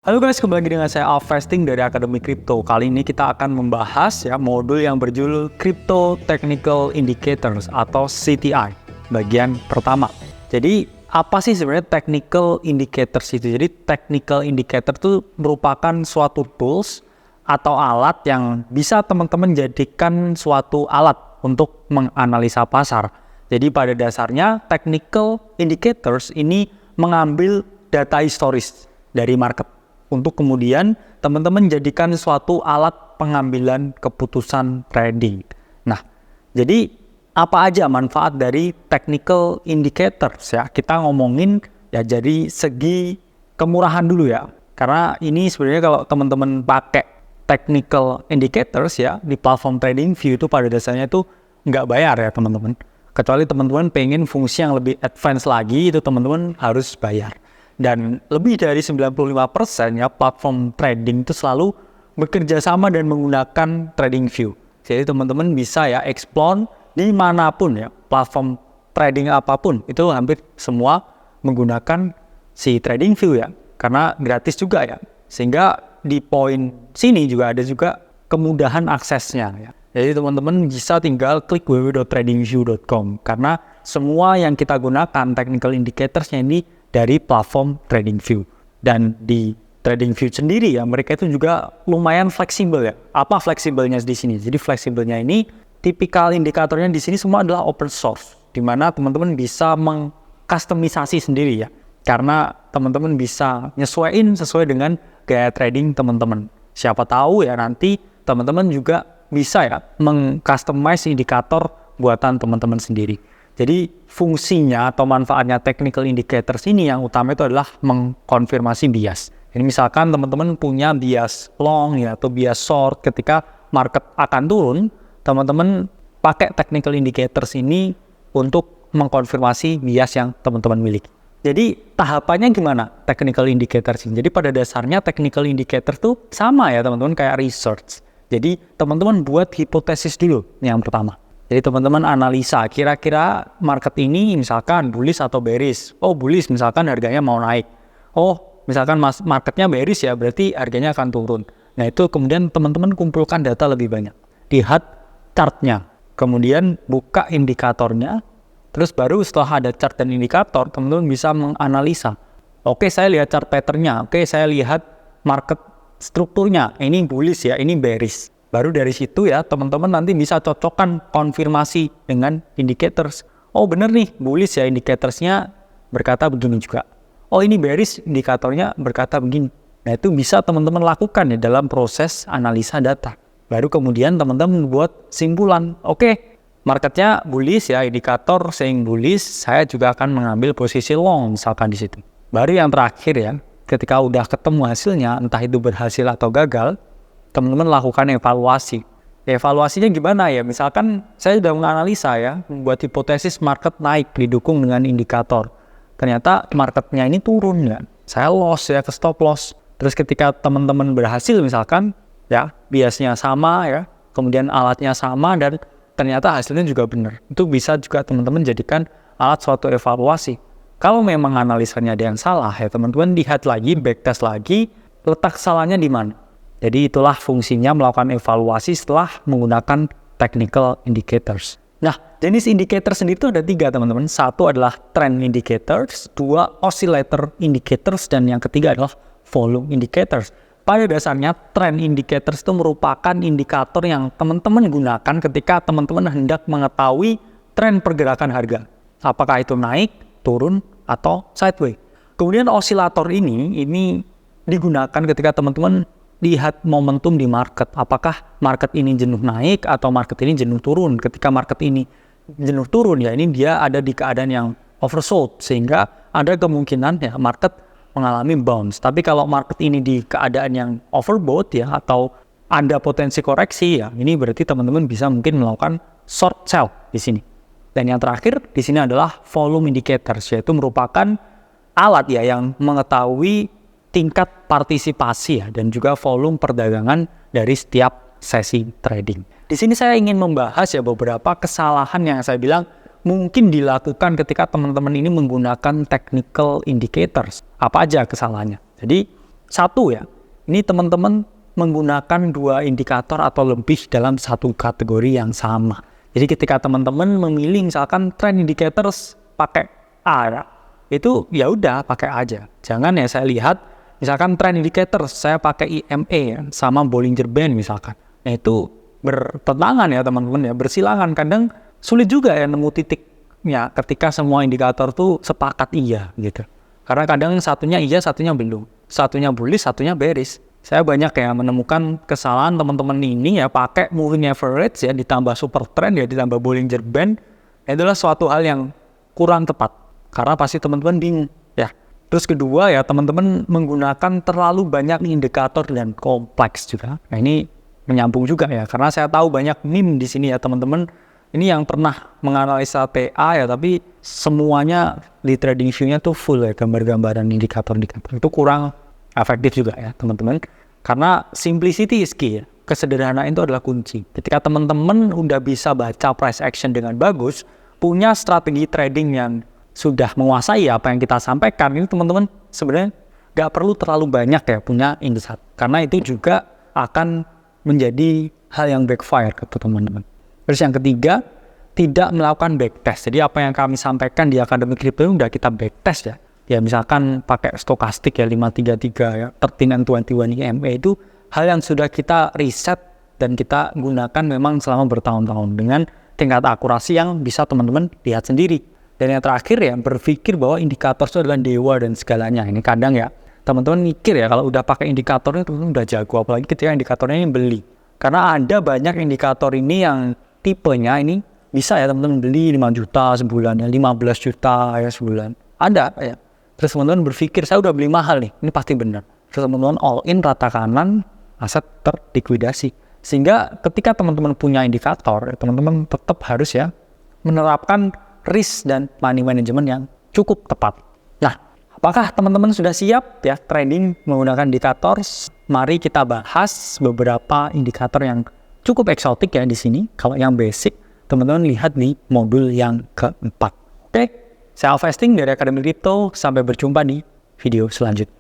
Halo guys, kembali lagi dengan saya Alfresting dari Akademi Kripto. Kali ini kita akan membahas modul yang berjudul Crypto Technical Indicators atau CTI bagian pertama. Jadi apa sih sebenarnya technical indicators itu? Jadi technical indicator itu merupakan suatu tools atau alat yang bisa teman-teman jadikan suatu alat untuk menganalisa pasar. Jadi pada dasarnya technical indicators ini mengambil data historis dari market untuk kemudian teman-teman jadikan suatu alat pengambilan keputusan trading. Nah, jadi apa aja manfaat dari technical indicators ya? Kita ngomongin ya jadi segi kemurahan dulu ya. Karena ini sebenarnya kalau teman-teman pakai technical indicators ya di platform TradingView itu pada dasarnya itu nggak bayar ya teman-teman. Kecuali teman-teman pengen fungsi yang lebih advance lagi itu teman-teman harus bayar. Dan lebih dari 95% ya platform trading itu selalu bekerja sama dan menggunakan TradingView. Jadi teman-teman bisa ya explore dimanapun ya platform trading apapun itu hampir semua menggunakan si TradingView ya. Karena gratis juga ya. Sehingga di poin sini juga ada juga kemudahan aksesnya ya. Jadi teman-teman bisa tinggal klik www.tradingview.com karena semua yang kita gunakan technical indicatorsnya ini dari platform TradingView. Dan di TradingView sendiri ya mereka itu juga lumayan fleksibel ya. Apa fleksibelnya di sini? Jadi fleksibelnya ini tipikal indikatornya di sini semua adalah open source, di mana teman-teman bisa mengkustomisasi sendiri ya. Karena teman-teman bisa nyesuaiin sesuai dengan gaya trading teman-teman. Siapa tahu ya nanti teman-teman juga bisa ya mengcustomize indikator buatan teman-teman sendiri. Jadi fungsinya atau manfaatnya technical indicators ini yang utama itu adalah mengkonfirmasi bias. Ini misalkan teman-teman punya bias long ya atau bias short ketika market akan turun, teman-teman pakai technical indicators ini untuk mengkonfirmasi bias yang teman-teman miliki. Jadi tahapannya gimana technical indicators ini? Jadi pada dasarnya technical indicator tuh sama ya teman-teman kayak research. Jadi teman-teman buat hipotesis dulu yang pertama. Jadi teman-teman analisa kira-kira market ini misalkan bullish atau bearish. Oh bullish misalkan harganya mau naik. Oh misalkan marketnya bearish ya berarti harganya akan turun. Nah itu kemudian teman-teman kumpulkan data lebih banyak. Lihat chartnya. Kemudian buka indikatornya. Terus baru setelah ada chart dan indikator teman-teman bisa menganalisa. Oke saya lihat chart patternnya. Oke saya lihat market strukturnya. Ini bullish ya ini bearish. Baru dari situ ya teman-teman nanti bisa cocokkan konfirmasi dengan indicators. Oh bener nih bullish ya indicatorsnya berkata begini juga. Oh ini bearish indikatornya berkata begini. Nah itu bisa teman-teman lakukan ya dalam proses analisa data. Baru kemudian teman-teman buat simpulan. Oke marketnya bullish ya indikator saying bullish. Saya juga akan mengambil posisi long misalkan di situ. Baru yang terakhir ya ketika udah ketemu hasilnya entah itu berhasil atau gagal. Teman-teman lakukan evaluasi. Evaluasinya gimana ya? Misalkan saya sudah menganalisa ya, membuat hipotesis market naik didukung dengan indikator. Ternyata marketnya ini turun ya. Saya loss ya, ke stop loss. Terus ketika teman-teman berhasil misalkan ya, biasnya sama ya, kemudian alatnya sama dan ternyata hasilnya juga benar. Itu bisa juga teman-teman jadikan alat suatu evaluasi. Kalau memang analisanya ada yang salah ya, teman-teman lihat lagi, backtest lagi, letak salahnya di mana. Jadi itulah fungsinya melakukan evaluasi setelah menggunakan technical indicators. Nah, jenis indikator sendiri itu ada 3 teman-teman. Satu adalah trend indicators, 2 oscillator indicators, dan yang ketiga adalah volume indicators. Pada dasarnya trend indicators itu merupakan indikator yang teman-teman gunakan ketika teman-teman hendak mengetahui tren pergerakan harga. Apakah itu naik, turun, atau sideways. Kemudian oscillator ini digunakan ketika teman-teman lihat momentum di market. Apakah market ini jenuh naik atau market ini jenuh turun. Ketika market ini jenuh turun ya ini dia ada di keadaan yang oversold. Sehingga ada kemungkinan ya market mengalami bounce. Tapi kalau market ini di keadaan yang overbought ya atau ada potensi koreksi ya ini berarti teman-teman bisa mungkin melakukan short sell di sini. Dan yang terakhir di sini adalah volume indicators yaitu merupakan alat ya yang mengetahui tingkat partisipasi ya dan juga volume perdagangan dari setiap sesi trading. Di sini saya ingin membahas ya beberapa kesalahan yang saya bilang mungkin dilakukan ketika teman-teman ini menggunakan technical indicators. Apa aja kesalahannya? Jadi Satu ya, ini teman-teman menggunakan 2 indikator atau lebih dalam satu kategori yang sama. Jadi ketika teman-teman memilih misalkan trend indicators pakai A, itu ya udah pakai aja. Jangan ya saya lihat misalkan trend indicators saya pakai EMA ya, sama Bollinger Band misalkan. Nah itu bertentangan ya teman-teman ya, bersilangan. Kadang sulit juga ya nemu titiknya ketika semua indikator tuh sepakat iya gitu. Karena kadang satunya iya, satunya belum. Satunya bullish, satunya bearish. Saya banyak ya menemukan kesalahan teman-teman ini ya pakai moving average ya ditambah super trend ya ditambah Bollinger Band. Itu adalah suatu hal yang kurang tepat. Karena pasti teman-teman bingung ya. Terus kedua ya teman-teman menggunakan terlalu banyak indikator dan kompleks juga. Nah ini menyambung juga ya. Karena saya tahu banyak meme di sini ya teman-teman. Ini yang pernah menganalisa TA ya, tapi semuanya di trading view-nya tuh full ya, gambar-gambaran indikator-indikator. Itu kurang efektif juga ya teman-teman. Karena simplicity is key ya. Kesederhanaan itu adalah kunci. Ketika teman-teman udah bisa baca price action dengan bagus, punya strategi trading yang sudah menguasai apa yang kita sampaikan, ini teman-teman sebenarnya gak perlu terlalu banyak ya punya indikator. Karena itu juga akan menjadi hal yang backfire ke teman-teman. Terus yang ketiga, tidak melakukan backtest. Jadi apa yang kami sampaikan di Akademi Kripto udah kita backtest ya. Ya misalkan pakai stokastik ya 533 ya, 13 and 21 EMA itu hal yang sudah kita riset dan kita gunakan memang selama bertahun-tahun dengan tingkat akurasi yang bisa teman-teman lihat sendiri. Dan yang terakhir ya, berpikir bahwa indikator itu adalah dewa dan segalanya. Ini kadang ya, teman-teman mikir ya kalau udah pakai indikatornya teman-teman udah jago, apalagi ketika indikatornya ini beli. Karena ada banyak indikator ini yang tipenya ini bisa ya teman-teman beli 5 juta sebulan ya, 15 juta ya sebulan. Ada ya. Terus teman-teman berpikir saya udah beli mahal nih, ini pasti benar. Terus teman-teman all in rata kanan, aset terlikuidasi. Sehingga ketika teman-teman punya indikator, teman-teman tetap harus ya menerapkan risk dan money management yang cukup tepat. Nah, apakah teman-teman sudah siap ya trading menggunakan indikator? Mari kita bahas beberapa indikator yang cukup eksotik ya di sini. Kalau yang basic, teman-teman lihat di modul yang keempat. Oke, saya Alvesting dari Akademi Kripto. Sampai berjumpa di video selanjutnya.